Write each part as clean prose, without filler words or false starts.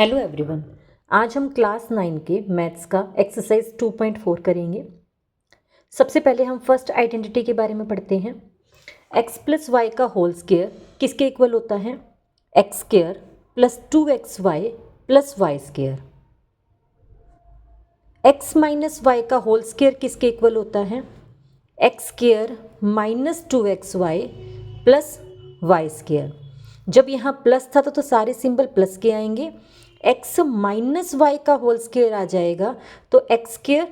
Hello everyone. आज हम class 9 के मैथ्स का एक्सरसाइज 2.4 करेंगे। सबसे पहले हम फर्स्ट आइडेंटिटी के बारे में पढ़ते हैं। x प्लस वाई का होल स्क्वायर किसके इक्वल होता है? X square plus 2xy plus y square. x minus y का होल स्क्वायर किसके इक्वल होता है? X square minus 2xy plus y square. जब यहाँ प्लस था तो सारे सिंबल प्लस के आएंगे। x माइनस वाई का होल स्क्वायर आ जाएगा तो एक्स स्क्वायर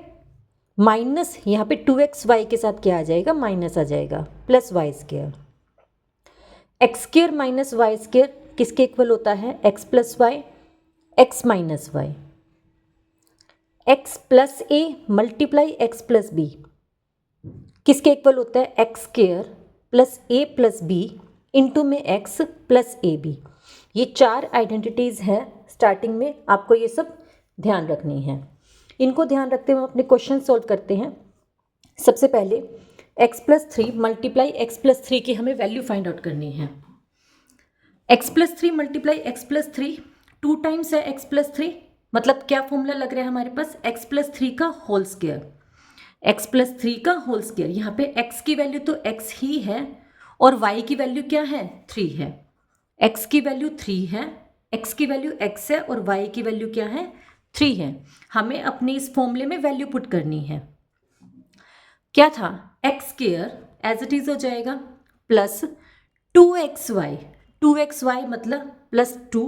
माइनस यहाँ पे 2xy के साथ क्या आ जाएगा? माइनस आ जाएगा plus y square. X square minus y square किसके इक्वल होता है? x plus y x minus y. X plus a multiply x plus b किसके इक्वल होता है? X square plus a plus b into में x plus a b. ये चार identities हैं। स्टार्टिंग में आपको ये सब ध्यान रखनी है। इनको ध्यान रखते हुए हम अपने क्वेश्चन सॉल्व करते हैं। सबसे पहले x plus 3 multiply x plus 3 की हमें वैल्यू फाइंड आउट करनी है। x plus 3 multiply x plus 3 two times है x प्लस 3, मतलब क्या फॉर्मूला लग रहा है हमारे पास? x प्लस 3 का होल स्क्वायर। x प्लस 3 का होल स्क्वायर, यहाँ पे x की वैल्यू तो x ही है और y की वैल्यू क्या है? 3 है। x की वैल्यू 3 है, x की वैल्यू x है और y की वैल्यू क्या है? 3 है। हमें अपने इस फॉर्मूले में वैल्यू पुट करनी है। क्या था? X square as it is हो जाएगा प्लस 2xy मतलब प्लस 2,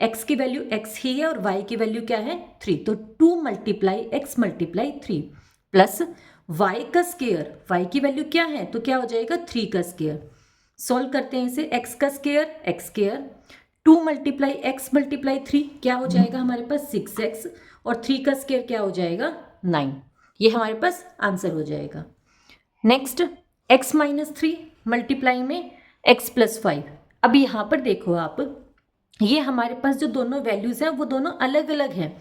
x की वैल्यू x ही है और y की वैल्यू क्या है? 3, तो 2 multiply x multiply 3 plus y का स्क्वायर, y की वैल्यू क्या है? तो क्या हो जाएगा? 3 का स्क्वायर। सॉल्व करते हैं इसे। x का square x square, 2 multiply x multiply 3 क्या हो जाएगा हमारे पास? 6x और 3 का स्क्वायर क्या हो जाएगा? 9। ये हमारे पास आंसर हो जाएगा। नेक्स्ट x माइनस 3 मल्टीप्लाई में x प्लस 5। अब यहाँ पर देखो आप, ये हमारे पास जो दोनों वैल्यूज़ हैं वो दोनों अलग अलग हैं।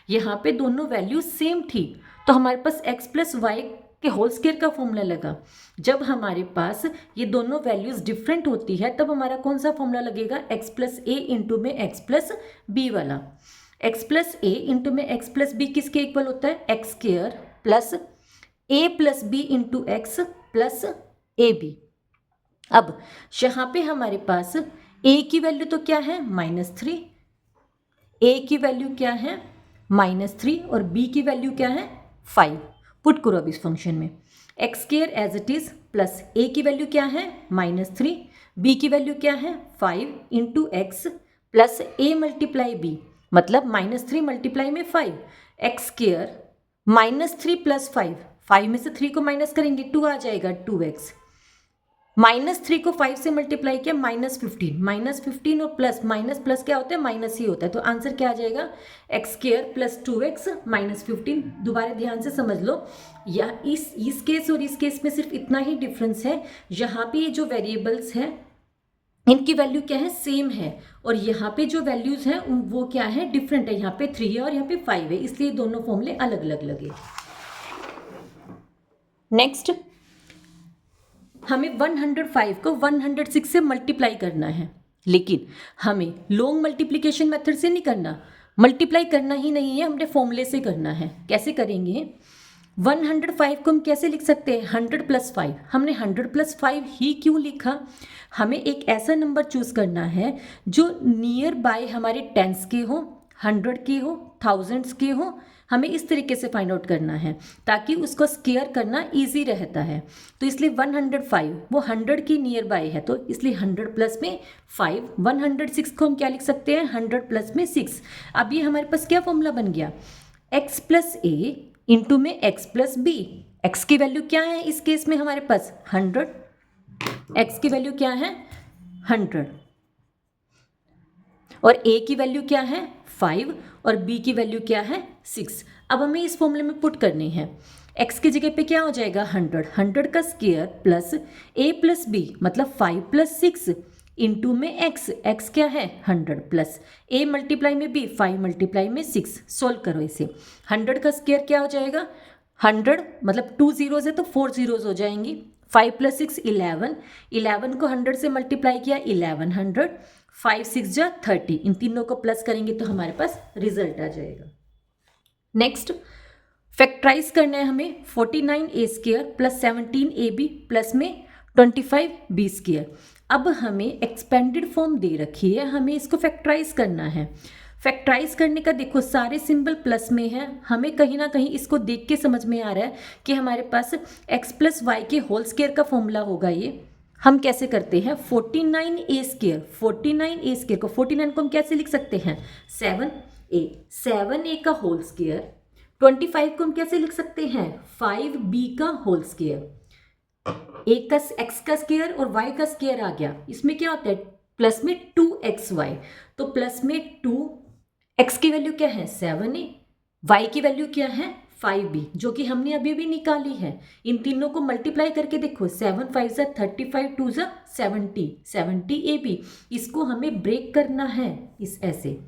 यहाँ पे दोनों वैल्यूज सेम थी तो हमारे पास x प्लस वाई के होल स्क्वायर का फॉर्मूला लगा। जब हमारे पास ये दोनों वैल्यूज डिफरेंट होती है तब हमारा कौन सा फॉर्मूला लगेगा? x प्लस ए इंटू में x प्लस बी वाला। x प्लस ए इंटू में x प्लस बी किसके इक्वल होता है? X square plus a plus b into x plus a b. अब यहाँ पे हमारे पास a की वैल्यू तो क्या है? -3, a की वैल्यू क्या है? -3 और b की वैल्यू क्या है? 5। पुट करो अब इस फंक्शन में। X square as it is plus a की वैल्यू क्या है? -3, b की वैल्यू क्या है? 5 into x plus a multiply b मतलब -3 मल्टीप्लाई में 5। एक्स स्क्वायर -3 प्लस 5 में से 3 को माइनस करेंगे 2 आ जाएगा 2x। -3 को 5 से मल्टीप्लाई किया -15 और प्लस प्लस क्या होता है? माइनस ही होता है। तो आंसर क्या आ जाएगा? X square plus 2x -15। दोबारा ध्यान से समझ लो, या इस केस और इस केस में सिर्फ इतना ही डिफरेंस है। यहाँ पे ये जो वेरिएबल्स हैं इनकी वैल्यू क्या है? सेम है, और यहाँ पे जो वैल्यूज हैं वो क्या है? डिफरेंट है। यहाँ पे 3 है और यहाँ पे 5 है, इसलिए दोनों फॉर्मूले अलग अलग लगे। नेक्स्ट हमें 105 को 106 से मल्टीप्लाई करना है, लेकिन हमें लॉन्ग मल्टीप्लिकेशन मेथड से नहीं करना। मल्टीप्लाई करना ही नहीं है, हमने फॉर्मूले से करना है। कैसे करेंगे? 105 को हम कैसे लिख सकते हैं? 100 प्लस 5। हमने 100 प्लस 5 ही क्यों लिखा? हमें एक ऐसा नंबर चूज करना है जो नियर बाय हमारे टेंस के हो, 100 के हो, थाउजेंड्स के हो। हमें इस तरीके से फाइंड आउट करना है ताकि उसको स्क्वायर करना इजी रहता है। तो इसलिए 105 वो 100 की नियर बाय है, तो इसलिए 100 प्लस में 5। 106 को हम क्या लिख सकते हैं? 100 प्लस में 6। अब ये हमारे पास क्या फॉर्मूला बन गया? x प्लस ए इंटू में x प्लस बी। एक्स की वैल्यू क्या है इस केस में हमारे पास? 100। x की वैल्यू क्या है? 100 और a की वैल्यू क्या है? 5 और b की वैल्यू क्या है? 6। अब हमें इस फॉर्मूले में पुट करनी है। x की जगह पे क्या हो जाएगा? 100 का square plus a plus b मतलब 5 प्लस 6 इंटू में x क्या है? 100 प्लस a मल्टीप्लाई में b 5 मल्टीप्लाई में 6। सोल्व करो इसे। 100 का स्क्वायर क्या हो जाएगा? 100 मतलब 2 जीरोज है तो 4 जीरोज हो जाएंगी। 5 प्लस 6 11 को 100 से मल्टीप्लाई किया 1100, 5 6 जा 30, इन तीनों को प्लस करेंगे तो हमारे पास रिजल्ट आ जाएगा। नेक्स्ट फैक्टराइज करना है हमें 49a² प्लस 17ab प्लस में 25b²। अब हमें एक्सपेंडेड फॉर्म दे रखी है, हमें इसको फैक्टराइज करना है। फैक्टराइज करने का देखो सारे सिंबल प्लस में है, हमें कहीं ना कहीं इसको देख के समझ में आ रहा है कि हमारे पास x प्लस वाई के होल स्क्वायर का फॉर्मूला होगा ये। हम कैसे करते हैं 49a² को 49 को हम कैसे लिख सकते हैं 7a का होल स्क्वायर, 25 को हम कैसे लिख सकते हैं 5b का होल स्क्वायर। एक का x का स्क्वायर और y का स्क्वायर आ गया, इसमें क्या होता है प्लस में 2xy, तो प्लस में 2x की वैल्यू क्या है 7a, y की वैल्यू क्या है 5b जो कि हमने अभी भी निकाली है। इन तीनों को मल्टीप्लाई करके देखो 7 5 जा 35 2 जा 70ab। इसको हमें ब्रेक करना है इस ऐसे।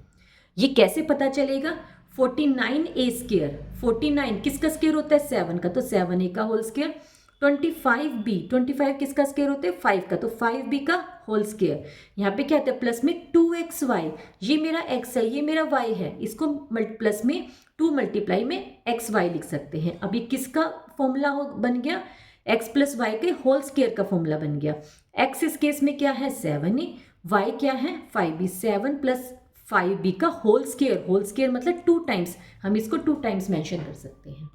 ये कैसे पता चलेगा 49a², 49 किसका स्क्वायर होता है 7 का, तो 7a का होल स्क्वायर। 25 किसका स्क्वायर होता है 5 का, तो 5b का होल स्क्वायर। यहाँ पे क्या आता है प्लस में 2xy, ये मेरा x है ये मेरा y है, इसको प्लस में 2 मल्टीप्लाई में xy लिख सकते हैं। अभी किसका फॉर्मूला बन गया x प्लस वाई के होल स्क्वायर का फॉर्मूला बन गया। x इस केस में क्या है 7a, y क्या है 5b, 7 प्लस 5b का होल स्क्वायर मतलब 2 टाइम्स, हम इसको 2 टाइम्स मेंशन कर सकते हैं।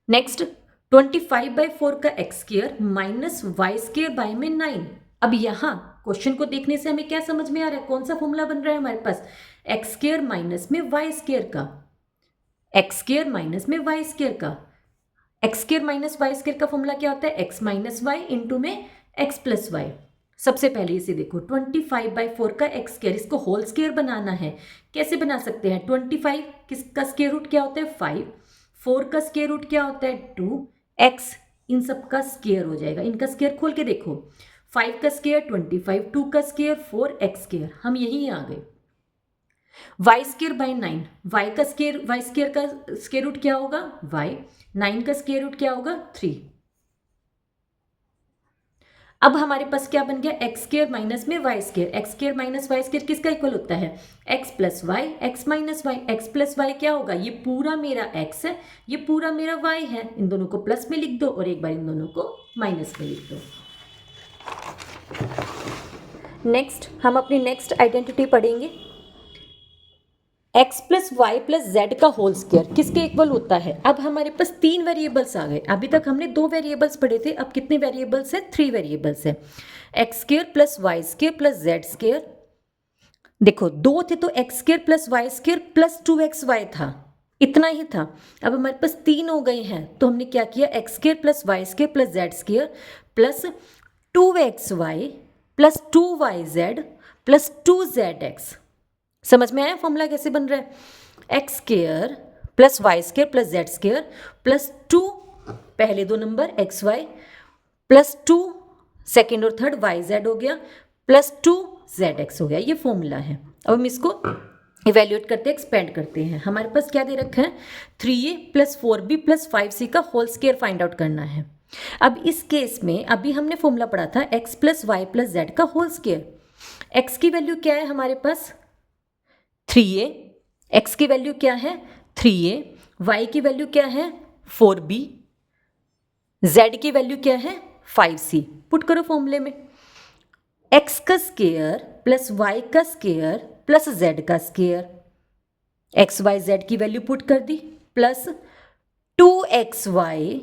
नेक्स्ट 25/4 का x² माइनस y² बाय में 9। अब यहाँ क्वेश्चन को देखने से हमें क्या समझ में आ रहा है, कौन सा फॉर्मूला बन रहा है हमारे पास x² माइनस में y² का, x² माइनस में y² का। x² माइनस y² का फॉर्मूला क्या होता है x माइनस वाई इंटू में x प्लस वाई। सबसे पहले इसे देखो 25/4 का x², इसको होल स्क्वायर बनाना है। कैसे बना सकते हैं 25 किसका स्क्वायर रूट क्या होता है 5, 4 का स्क्वायर रूट क्या होता है 2, x इन सब का स्क्वायर हो जाएगा। इनका स्क्वायर खोल के देखो 5 का स्क्वायर 25, 2 का स्क्वायर 4x², हम यहीं आ गए। y² बाय 9, y का स्क्वायर y² का स्क्वायर रूट क्या होगा y, 9 का स्क्वायर रूट क्या होगा 3। अब हमारे पास क्या बन गया x² माइनस में y², x² माइनस y² किसका इक्वल होता है x plus y, x minus y, x plus y क्या होगा ये पूरा मेरा x है ये पूरा मेरा y है, इन दोनों को प्लस में लिख दो और एक बार इन दोनों को माइनस में लिख दो। नेक्स्ट हम अपनी नेक्स्ट आइडेंटिटी पढ़ेंगे x plus y plus z का होल स्क्वायर किसके इक्वल होता है। अब हमारे पास 3 वेरिएबल्स आ गए, अभी तक हमने 2 वेरिएबल्स पढ़े थे, अब कितने वेरिएबल्स हैं 3 वेरिएबल्स हैं। x² plus y² plus z², देखो 2 थे तो x² plus y² plus 2xy था, इतना ही था। अब हमारे पास 3 हो गए हैं तो हमने क्या किया x² plus y² plus z² plus 2xy plus 2yz plus 2zx। समझ में आया फॉर्मूला कैसे बन रहा है x² plus y² plus z² plus 2 पहले 2 नंबर xy प्लस 2 सेकेंड और थर्ड yz हो गया प्लस 2zx हो गया, ये फॉर्मूला है। अब हम इसको इवेल्युएट करते हैं, एक्सपेंड करते हैं। हमारे पास क्या दे रखा है 3a plus 4b plus 5c का होल स्क्वायर फाइंड आउट करना है। अब इस केस में अभी हमने फॉर्मूला पढ़ा था x plus y plus z का होल स्क्वायर। x की वैल्यू क्या है हमारे पास 3a, x की वैल्यू क्या है 3a, y की वैल्यू क्या है 4b, z की वैल्यू क्या है 5c। पुट करो फॉर्मूले में x का स्क्वायर प्लस y का स्क्वायर प्लस z का स्क्वायर, x y z की वैल्यू पुट कर दी plus 2xy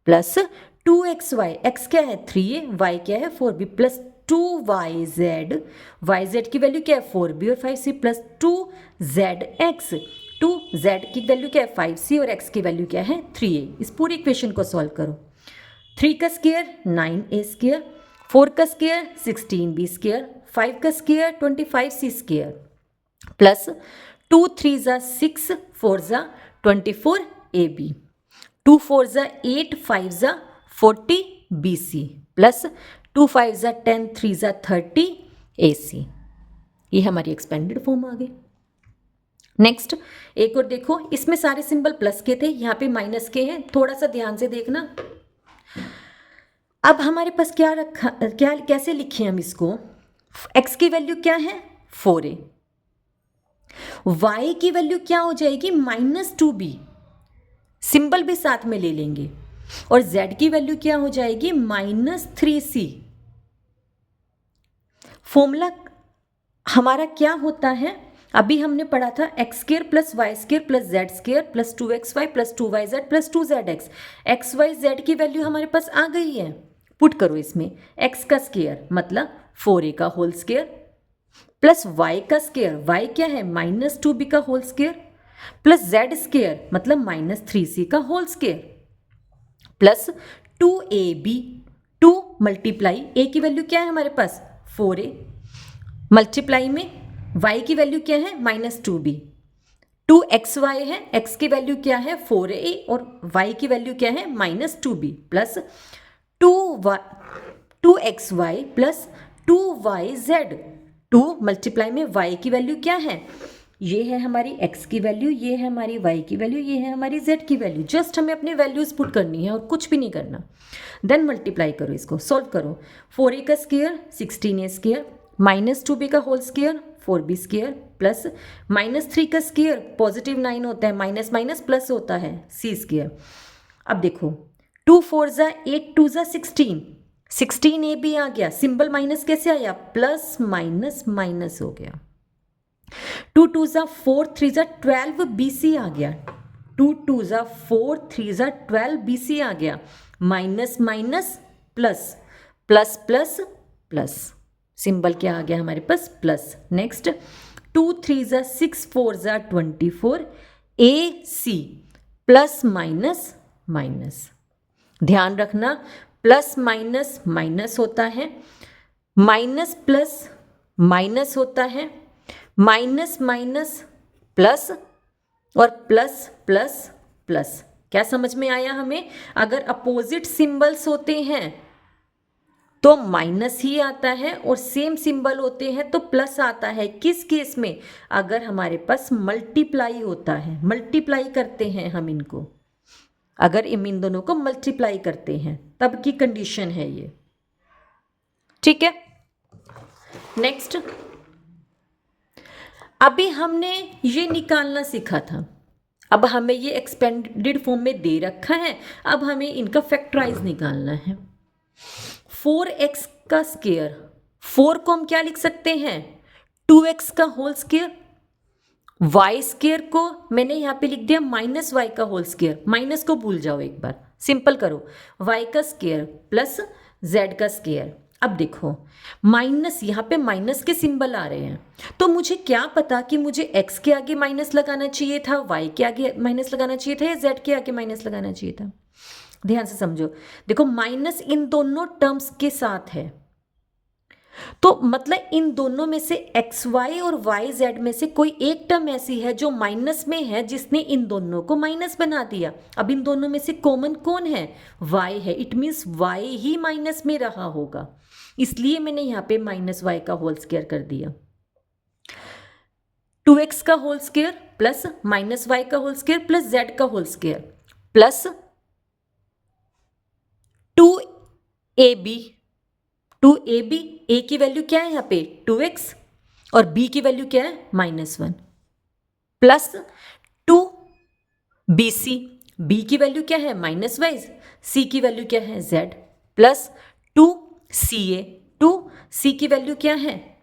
plus 2xy, x क्या है 3a, y क्या है 4b प्लस 2yz, yz की वैल्यू क्या है 4b और 5c प्लस 2zx, 2z की वैल्यू क्या है 5c और x की वैल्यू क्या है 3a। इस पूरी इक्वेशन को सॉल्व करो। 3 का स्क्वायर 9a², 4 का स्क्वायर 16b², 5 का स्क्वायर 25c² प्लस 2 3 जा 6, 4 जा 24ab, 2 4 जा 8, 5 जा 40bc प्लस 2 5 जा 10, 3 जा 30ac। ये हमारी एक्सपेंडेड फॉर्म आ गई। नेक्स्ट एक और देखो, इसमें सारे सिंबल प्लस के थे, यहाँ पे माइनस के हैं, थोड़ा सा ध्यान से देखना। अब हमारे पास क्या रखा, क्या कैसे लिखे हम इसको x की वैल्यू क्या है 4a, y की वैल्यू क्या हो जाएगी -2b, सिंबल भी साथ में ले लेंगे, और z की वैल्यू क्या हो जाएगी -3c। फॉर्मूला हमारा क्या होता है, अभी हमने पढ़ा था x square plus y square plus z square plus 2xy plus 2yz plus 2zx। X y z की वैल्यू हमारे पास आ गई है, पुट करो इसमें, x का स्क्वायर मतलब 4a का होल स्क्वायर प्लस y का स्क्वायर, y क्या है -2b का whole square plus z square मतलब -3c का whole square plus 2ab, 2 multiply a की वैल्यू क्या है हमारे पास 4a, मल्टीप्लाई में y की वैल्यू क्या है -2b, 2xy है, x की वैल्यू क्या है 4a और y की वैल्यू क्या है -2b plus 2xy plus 2yz, 2 multiply में y की वैल्यू क्या है, ये है हमारी x की वैल्यू, ये है हमारी y की वैल्यू, ये है हमारी z की वैल्यू। जस्ट हमें अपनी वैल्यूज पुट करनी है और कुछ भी नहीं करना। देन मल्टीप्लाई करो, इसको सॉल्व करो, 4a का स्क्वायर 16a स्क्वायर -2b का whole square 4b square plus -3 का स्क्वायर पॉजिटिव 9 होता है, माइनस माइनस प्लस होता है c स्क्वायर। अब देखो 2 4 ज़ा 8 2 ज़ा 16, 16a भी आ गया, सिंबल माइनस कैसे आया प्लस माइनस माइनस हो गया, 2 2 ज़ा 4 3 ज़ा 12 bc आ गया, 2 2 ज़ा 4 3 ज़ा 12 bc आ गया, minus minus plus plus plus plus, symbol क्या आ गया हमारे पास प्लस। नेक्स्ट 2 3 ज़ा 6 4 ज़ा 24 ac प्लस माइनस माइनस, ध्यान रखना प्लस माइनस माइनस होता है, माइनस प्लस माइनस होता है, माइनस माइनस प्लस और प्लस प्लस प्लस। क्या समझ में आया हमें, अगर अपोजिट सिंबल्स होते हैं तो माइनस ही आता है और सेम सिंबल होते हैं तो प्लस आता है। किस केस में, अगर हमारे पास मल्टीप्लाई होता है, मल्टीप्लाई करते हैं हम इनको, अगर इन दोनों को मल्टीप्लाई करते हैं तब की कंडीशन है ये, ठीक है। नेक्स्ट, अभी हमने ये निकालना सीखा था, अब हमें ये एक्सपेंडेड फॉर्म में दे रखा है, अब हमें इनका फैक्टराइज निकालना है। 4x का स्क्वायर, 4 को हम क्या लिख सकते हैं 2x का होल स्क्वायर, y स्क्वायर को मैंने यहाँ पे लिख दिया -y का होल स्क्वायर, माइनस को भूल जाओ एक बार, सिंपल करो, y का स्क्वायर प्लस z का स्क्वायर। अब देखो माइनस, यहाँ पे माइनस के सिंबल आ रहे हैं, तो मुझे क्या पता कि मुझे x के आगे माइनस लगाना चाहिए था, y के आगे माइनस लगाना चाहिए था या z के आगे माइनस लगाना चाहिए था। ध्यान से समझो, देखो माइनस इन दोनों टर्म्स के साथ है, तो मतलब इन दोनों में से एक्स वाई और वाई जेड में से कोई एक टर्म ऐसी है जो माइनस में है, जिसने इन दोनों को माइनस बना दिया। अब इन दोनों में से कॉमन कौन है, वाई है, it means why he minus में रहा होगा, इसलिए मैंने यहाँ पे -y का होल स्क्वायर कर दिया। 2x का होल स्क्वायर प्लस -y का होल स्क्वायर प्लस z का whole square plus 2ab, 2ab, a की वैल्यू क्या है यहाँ पे 2x और b की वैल्यू क्या है -1 प्लस 2bc, b की वैल्यू क्या है -y, c की वैल्यू क्या है z प्लस 2ca, 2c की वैल्यू क्या है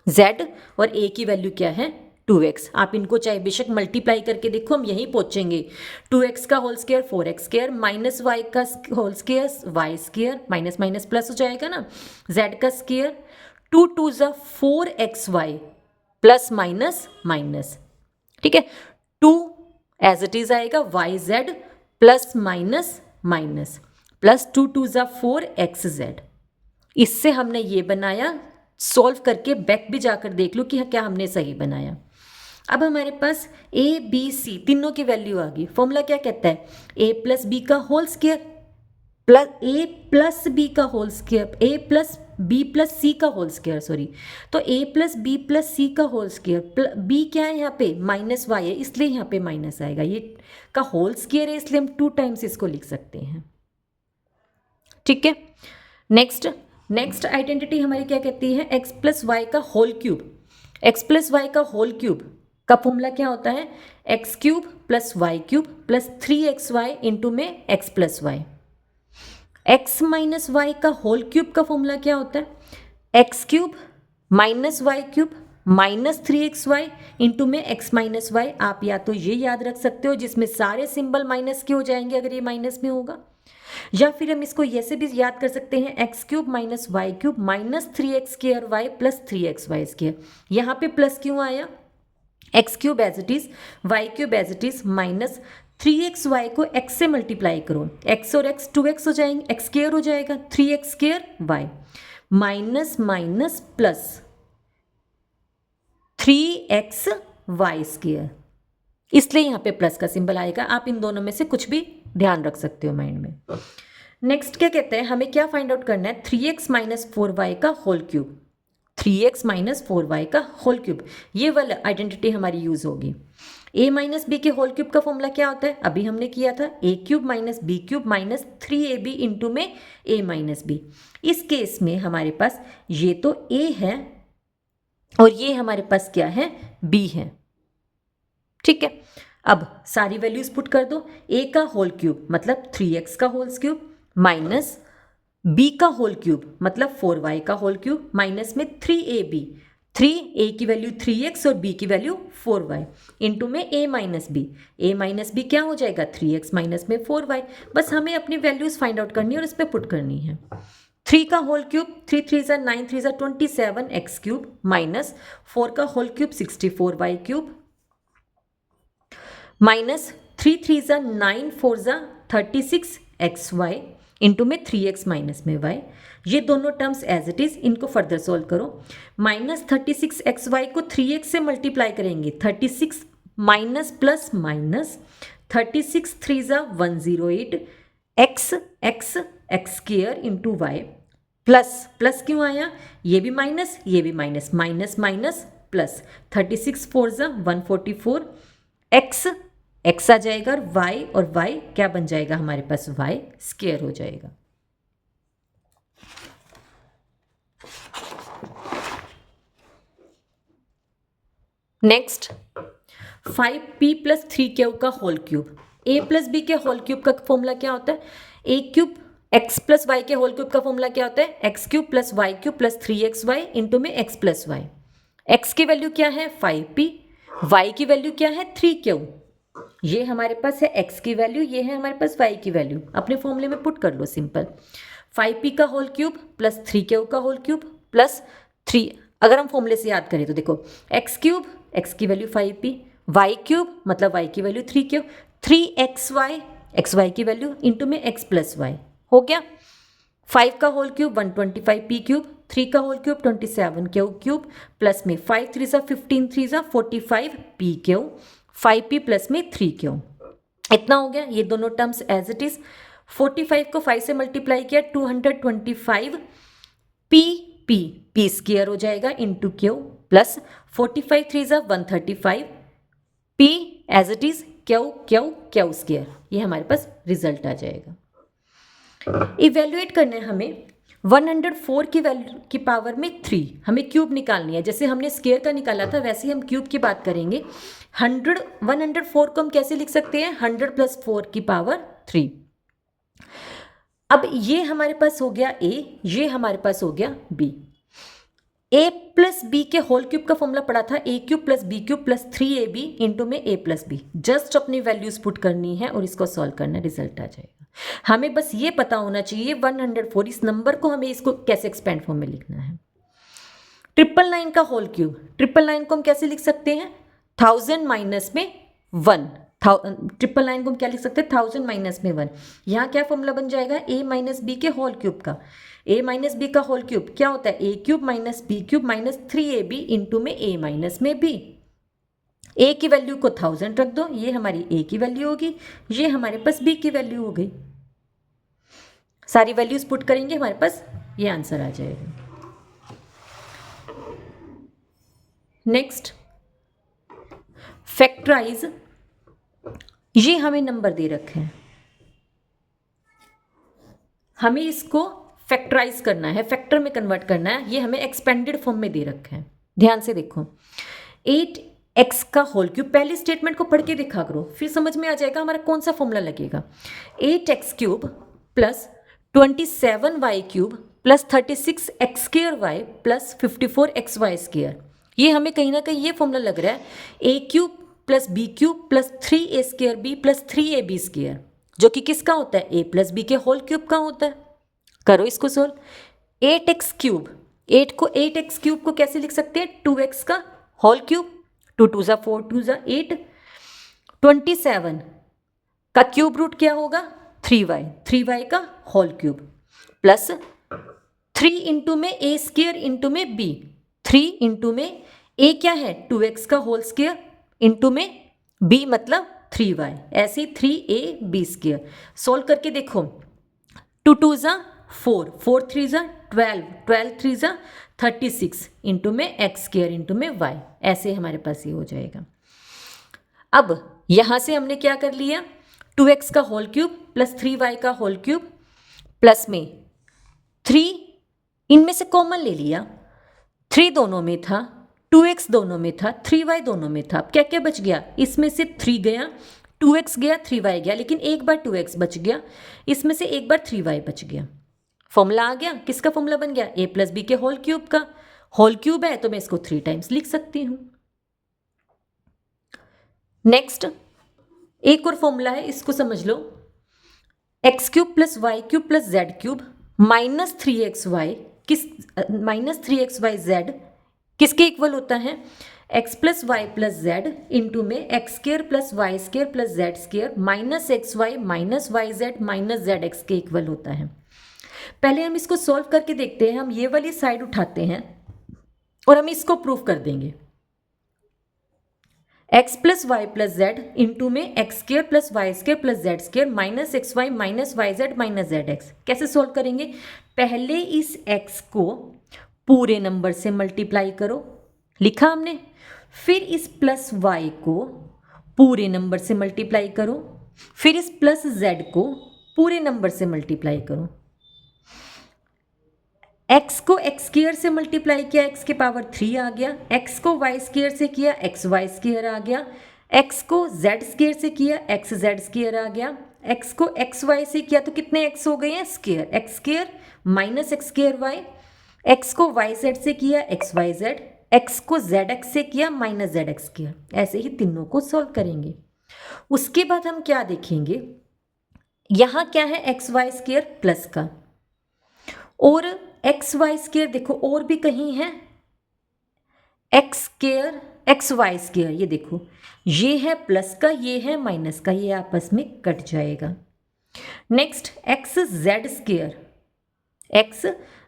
z और a की वैल्यू क्या है 2x। आप इनको चाहे बेशक मल्टीप्लाई करके देखो, हम यहीं पहुंचेंगे। 2x का whole square 4x square minus y का whole square y square, minus minus plus हो जाएगा ना, z का स्क्वायर 2 2 ज़ा 4xy प्लस माइनस माइनस, ठीक है, 2 एज इट इज आएगा yz plus minus minus plus 2 2 ज़ा 4xz। इससे हमने ये बनाया, सॉल्व करके बैक भी जाकर देख लो कि क्या हमने सही बनाया। अब हमारे पास a b c तीनों की वैल्यू आ गई। फॉर्मूला क्या कहता है, a प्लस बी का whole square plus a plus b का whole square, a plus b plus c का होल स्क्वायर, सॉरी, तो a plus b plus c का होल स्क्वायर, b क्या है यहाँ पे -y है, इसलिए यहाँ पे माइनस आएगा, ये का होल स्क्वायर है इसलिए हम 2 टाइम्स इसको लिख सकते हैं, ठीक है। नेक्स्ट नेक्स्ट आइडेंटिटी हमारी क्या कहती है, x प्लस वाई का whole cube. x plus y का होल क्यूब का फॉर्मूला क्या होता है, x cube plus y cube plus 3xy into में x plus y. x minus y का होल क्यूब का फॉर्मूला क्या होता है, x cube minus y cube minus 3xy into में x माइनस वाई। आप या तो ये याद रख सकते हो जिसमें सारे सिंबल माइनस के हो जाएंगे अगर ये माइनस में होगा, या फिर हम इसको ऐसे भी याद कर सकते हैं, x cube minus y cube minus 3x square y plus 3xy square. यहाँ पे प्लस क्यों आया, x cube as it is, y cube as it is, minus 3xy को x से मल्टीप्लाई करो, x और x 2x हो जाएंगे, x स्क्वायर हो जाएगा 3x square y minus minus plus 3x y square, इसलिए यहाँ पे प्लस का सिंबल आएगा। आप इन दोनों में से कुछ भी ध्यान रख सकते हो माइंड में। नेक्स्ट क्या कहते हैं, हमें क्या फाइंड आउट करना है, 3x माइनस 4y का whole cube, 3x minus 4y का होल क्यूब, ये वाला आइडेंटिटी हमारी यूज होगी। a माइनस बी के होल क्यूब का फॉर्मूला क्या होता है, अभी हमने किया था, a cube minus b cube minus 3ab into में a माइनस बी। इस केस में हमारे पास ये तो a है और ये हमारे पास क्या है, b है। ठीक है, अब सारी वैल्यूज पुट कर दो, a का होल क्यूब मतलब 3x का होल क्यूब माइनस b का होल क्यूब मतलब 4y का होल क्यूब माइनस में 3ab, 3a की वैल्यू 3x और b की वैल्यू 4y इंटू में a माइनस बी क्या हो जाएगा 3x माइनस में 4y। बस हमें अपनी वैल्यूज फाइंड आउट करनी है और इस पर पुट करनी है। 3 का होल क्यूब 3 3 ज़ा 9 3 ज़ा 27x क्यूब माइनस 4 का whole cube 64y cube minus 3 3 ज़ा 9 4 ज़ा 36xy इंटू में 3x माइनस में y। ये दोनों टर्म्स एज इट इज, इनको फर्दर सोल्व करो। माइनस 36xy को 3x से मल्टीप्लाई करेंगे, 36 माइनस प्लस माइनस 36 3 ज़ा 108 x x x square into y plus plus क्यों आया, ये भी माइनस माइनस माइनस प्लस 36 4 ज़ा 144 x x आ जाएगा और y क्या बन जाएगा हमारे पास, y स्क्वायर हो जाएगा। नेक्स्ट 5p प्लस 3q का whole cube, a plus b के होल क्यूब का फॉर्मूला क्या होता है, a cube x plus y के होल क्यूब का फॉर्मूला क्या होता है, x cube plus y cube plus 3xy into में x प्लस वाई। x की वैल्यू क्या है 5p, y की वैल्यू क्या है 3q, ये हमारे पास है x की वैल्यू, ये है हमारे पास y की वैल्यू, अपने फॉर्मूले में पुट कर लो सिंपल। 5p का होल क्यूब प्लस 3q का होल क्यूब प्लस 3, अगर हम फॉर्मूले से याद करें तो देखो x क्यूब, x की वैल्यू 5p, y क्यूब मतलब y की वैल्यू 3q, 3xy xy की वैल्यू इंटू में x प्लस वाई हो गया। 5 का होल क्यूब 125p क्यूब, 3 का whole cube 27q cube plus में 5 3 ज़ा 15 3 ज़ा 45p क्यूब, 5p प्लस में 3q, इतना हो गया। ये दोनों टर्म्स एज इट इज, 45 को 5 से मल्टीप्लाई किया 225 p स्क्वायर हो जाएगा इंटू क्यू प्लस 45 3 ज़ा 135 p as it is q square, ये हमारे पास रिजल्ट आ जाएगा। इवेल्युएट करना है हमें 104 की वैल्यू की पावर में 3, हमें क्यूब निकालनी है, जैसे हमने स्क्वायर का निकाला था वैसे ही हम क्यूब की बात करेंगे। 104 को हम कैसे लिख सकते हैं, 100 प्लस 4 की पावर 3। अब ये हमारे पास हो गया a, ये हमारे पास हो गया b। a प्लस बी के होल क्यूब का फॉर्मूला पड़ा था a cube plus b cube plus 3ab into में a प्लस बी। जस्ट अपनी वैल्यूज पुट करनी है और इसको सॉल्व करना, रिजल्ट आ जाएगा। हमें बस ये पता होना चाहिए 104, इस नंबर को हमें इसको कैसे एक्सपेंड फॉर्म में लिखना है। 999 का होल क्यूब, 999 को हम कैसे लिख सकते हैं, 1000 माइनस में 1, 999 को हम क्या लिख सकते हैं 1000 माइनस में 1। यहाँ क्या फॉर्मूला बन जाएगा a माइनस बी के होल क्यूब का, a माइनस बी का होल क्यूब क्या होता है a cube minus b cube minus 3ab into में a माइनस में b। a की वैल्यू को 1000 रख दो, ये हमारी a की वैल्यू होगी, ये हमारे पास b की वैल्यू हो गई। सारी वैल्यूज पुट करेंगे हमारे पास ये आंसर आ जाएगा। नेक्स्ट फैक्टराइज, ये हमें नंबर दे रखे हैं, हमें इसको फैक्टराइज करना है, फैक्टर में कन्वर्ट करना है, ये हमें एक्सपेंडेड फॉर्म में दे रखा है। ध्यान से देखो, 8x का होल क्यूब, पहले स्टेटमेंट को पढ़ के देखा करो, फिर समझ में आ जाएगा हमारा कौन सा फॉर्मूला लगेगा। 8x cube plus 27y cube plus 36x square y plus 54xy square, ये हमें कहीं ना कहीं ये फॉर्मूला लग रहा है a cube plus b cube plus 3a square b plus 3ab square, जो कि किसका होता है, a प्लस बी के होल क्यूब का होता है। करो इसको solve. 8x cube, 8x cube को कैसे लिख सकते हैं, 2x का होल क्यूब, 2 2 ज़ा 4 2 ज़ा 8, 27 का क्यूब रूट क्या होगा 3y का होल क्यूब प्लस 3 इंटू में a स्क्वायर इंटू में b, 3 इंटू में a क्या है 2x का होल स्क्वायर इंटू में b मतलब 3y, ऐसे 3ab स्क्वायर। सोल्व करके देखो, 2 2 ज़ा 4, 4 3 ज़ा 12, 12 3 ज़ा 36 इंटू में x स्क्वायर इंटू में y, ऐसे हमारे पास ये हो जाएगा। अब यहाँ से हमने क्या कर लिया, 2x का होल क्यूब प्लस 3y का होल क्यूब प्लस में 3 इनमें से कॉमन ले लिया, 3 दोनों में था, 2x दोनों में था, 3y दोनों में था। अब क्या क्या बच गया, इसमें से 3 गया, 2x गया, 3y गया, लेकिन एक बार 2x बच गया, इसमें से एक बार 3y बच गया। फॉर्मूला आ गया, किसका फॉर्मूला बन गया, a प्लस बी के होल क्यूब का। होल क्यूब है तो मैं इसको 3 टाइम्स लिख सकती हूँ। नेक्स्ट एक और फॉर्मूला है, इसको समझ लो, x cube plus y cube plus z cube minus 3xy, किस माइनस 3xyz किसके इक्वल होता है, x plus y plus z into में x square plus y square plus z square minus xy minus yz minus zx के equal होता है। पहले हम इसको सॉल्व करके देखते हैं, हम ये वाली साइड उठाते हैं और हम इसको प्रूव कर देंगे। x plus y plus z into में x square plus y square plus z square minus xy minus yz minus zx, कैसे सॉल्व करेंगे, पहले इस x को पूरे नंबर से मल्टीप्लाई करो, लिखा हमने, फिर इस प्लस y को पूरे नंबर से मल्टीप्लाई करो, फिर इस प्लस z को पूरे नंबर से मल्टीप्लाई करो। x को x स्क्वायर से मल्टीप्लाई किया, x के पावर 3 आ गया, x को y स्क्वायर से किया, x y स्क्वायर आ गया, x को z स्क्वायर से किया, x z स्क्वायर आ गया, x को x y से किया तो कितने x हो गए हैं square, x square minus x square y, x को y z से किया x y z, x को z x से किया माइनस z x स्क्वायर, ऐसे ही तीनों को सॉल्व करेंगे। उसके बाद हम क्या देखेंगे, यहाँ क्या है एक्स वाई स्क्वायर प्लस का, और एक्स वाई स्क्वायर देखो और भी कहीं है x square x y square, ये देखो ये है प्लस का, ये है माइनस का, ये आपस में कट जाएगा। Next x z square, x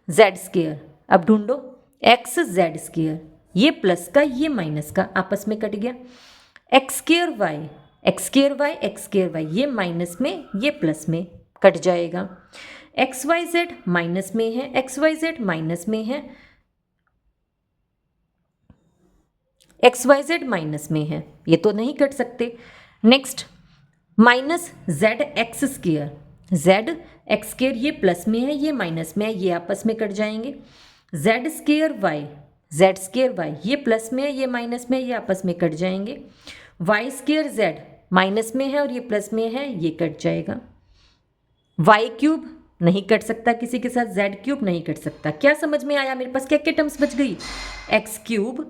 z square, अब ढूंढो एक्स जेड स्क्वायर, ये प्लस का ये माइनस का आपस में कट गया। X square y x square y x square y, ये माइनस में ये प्लस में कट जाएगा। एक्स वाई जेड माइनस में है, एक्स वाई जेड माइनस में है, एक्स वाई जेड माइनस में है, ये तो नहीं कट सकते। Next minus z x square, Z x square ये प्लस में है ये माइनस में है, ये आपस में कट जाएंगे। Z square y z square y, ये प्लस में है ये माइनस में है, ये आपस में कट जाएंगे। वाई स्क्वायर जेड माइनस में है और ये प्लस में है, ये कट जाएगा। वाई क्यूब नहीं कट सकता किसी के साथ, जेड क्यूब नहीं कट सकता। क्या समझ में आया, मेरे पास क्या क्या टर्म्स बच गई, x cube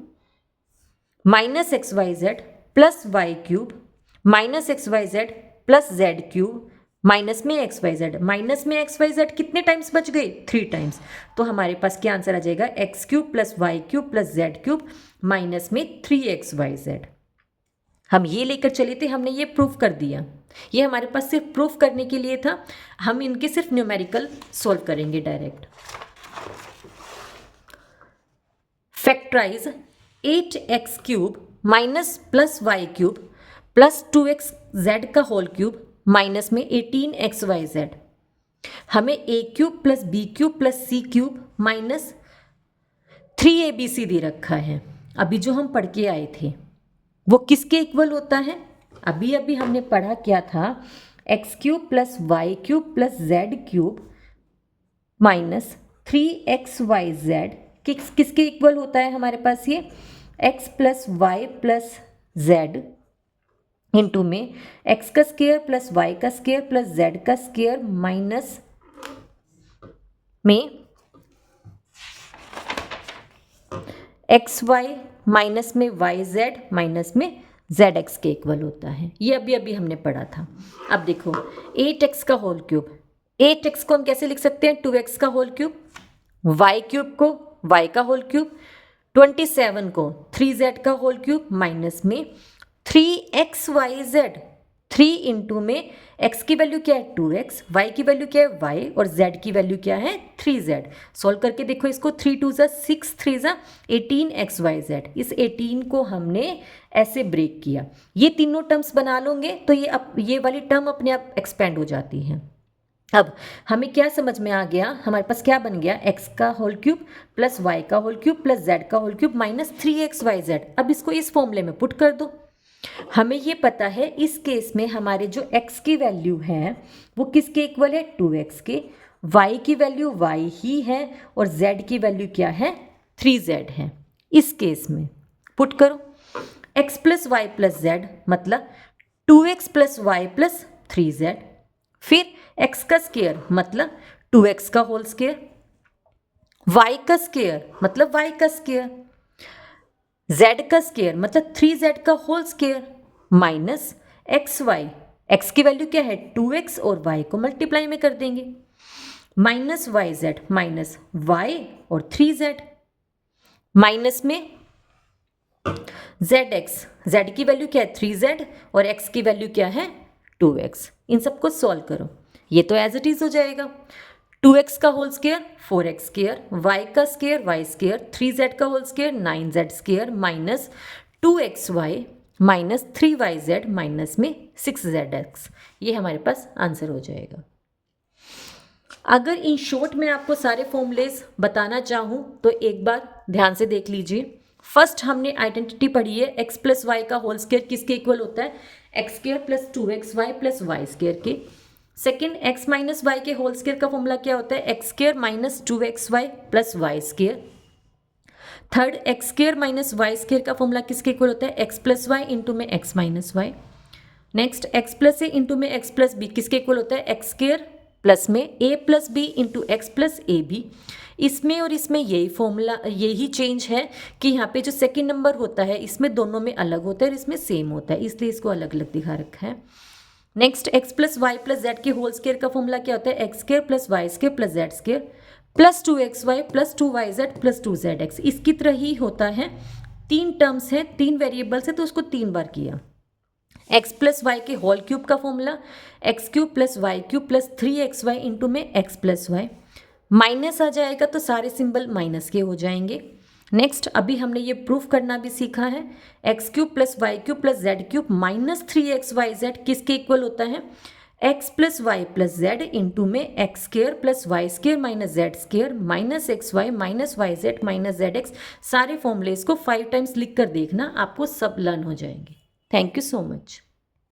minus x y z plus y cube minus x y z plus z cube minus में एक्स वाई जेड, माइनस में एक्स वाई जेड कितने टाइम्स बच गए 3 टाइम्स, तो हमारे पास क्या आंसर आ जाएगा x cube plus y cube plus z cube minus में 3x वाई जेड। हम ये लेकर चले थे, हमने ये प्रूफ कर दिया, ये हमारे पास सिर्फ प्रूफ करने के लिए था, हम इनके सिर्फ न्यूमेरिकल सॉल्व करेंगे direct. Factorise 8x cube minus plus y cube plus 2x z का होल क्यूब माइनस में 18x वाई जेड, हमें a cube plus b cube plus c cube minus 3abc दे रखा है। अभी जो हम पढ़ के आए थे वो किसके इक्वल होता है, अभी अभी हमने पढ़ा क्या था, x cube plus y cube plus z cube minus 3xyz किसके इक्वल होता है हमारे पास ये x plus y plus z into में x का स्क्वायर प्लस y का स्क्वायर प्लस z का स्क्वायर माइनस में एक्स वाई माइनस में वाई जेड माइनस में जेड एक्स के इक्वल होता है। ये अभी हमने पढ़ा था। अब देखो 8x का होल क्यूब, 8x को हम कैसे लिख सकते हैं 2x का होल क्यूब, y क्यूब को y का होल क्यूब, 27 को 3z का होल क्यूब माइनस में 3xyz 3 इंटू में x की वैल्यू क्या है 2x, y की वैल्यू क्या है y और z की वैल्यू क्या है 3z। सॉल्व करके देखो इसको 3 2 ज़ा 6 3 ज़ा 18xyz। इस 18 को हमने ऐसे ब्रेक किया, ये तीनों टर्म्स बना लोगे तो ये वाली टर्म अपने आप एक्सपेंड हो जाती है। अब हमें क्या समझ में आ गया, हमारे पास क्या बन गया x का होल क्यूब प्लस y का होल क्यूब प्लस z का होल क्यूब माइनस 3xyz। अब इसको इस फॉर्मूले में पुट कर दो। हमें ये पता है इस केस में हमारे जो x की वैल्यू है वो किसके इक्वल है 2x के, y की वैल्यू y ही है और z की वैल्यू क्या है 3z है। इस केस में पुट करो x plus y plus z मतलब 2x plus y plus 3z, फिर x का स्क्वायर मतलब 2x का होल स्क्वायर, y का स्क्वायर मतलब y का स्क्वायर, z का स्क्वायर मतलब 3z का whole square minus x y, x की वैल्यू क्या है 2x और y को मल्टीप्लाई में कर देंगे minus y z minus y और 3z माइनस में zx, z की वैल्यू क्या है 3z और x की वैल्यू क्या है 2x। इन सबको सॉल्व करो, ये तो एज इट इज हो जाएगा। 2x का whole square 4x square, y का स्क्वायर y स्क्वायर, 3z का whole square 9z square minus 2xy minus 3yz minus में 6zx। ये हमारे पास आंसर हो जाएगा। अगर इन शॉर्ट में आपको सारे फॉर्मूलेज बताना चाहूँ तो एक बार ध्यान से देख लीजिए। फर्स्ट हमने आइडेंटिटी पढ़ी है x प्लस वाई का होल स्क्वायर किसके इक्वल होता है x square plus 2xy plus y square के। सेकेंड x माइनस वाई के होल स्क्वायर का फॉर्मूला क्या होता है x square minus 2xy plus y square. Third x square minus y square का फॉर्मूला किसके इक्वल होता है एक्स प्लस वाई इंटू में x minus y. Next x plus a into में एक्स प्लस बी किसके इक्वल होता है x square plus में a plus b into x plus a b. इसमें और इसमें यही फॉर्मूला यही चेंज है कि यहाँ पे जो सेकंड नंबर होता है इसमें दोनों में अलग होता है और इसमें सेम होता है, इसलिए इसको अलग अलग दिखा रखा है। Next x plus y plus z के होल स्क्वायर का फॉर्मूला क्या होता है x square plus y square plus z square plus 2xy plus 2yz plus 2zx। इसकी तरह ही होता है, तीन टर्म्स हैं, तीन वेरिएबल्स है तो उसको 3 बार किया। x प्लस वाई के होल क्यूब का formula x cube plus y cube plus 3xy into में x प्लस वाई। माइनस आ जाएगा तो सारे सिंबल माइनस के हो जाएंगे। नेक्स्ट अभी हमने ये प्रूफ करना भी सीखा है, x cube plus y cube plus z cube minus 3xyz किसके इक्वल होता है x plus y plus z into में x square plus y square minus z square minus x y minus y z minus z x. सारे formulas को 5 times लिख कर देखना, आपको सब लर्न हो जाएंगे। Thank you so much.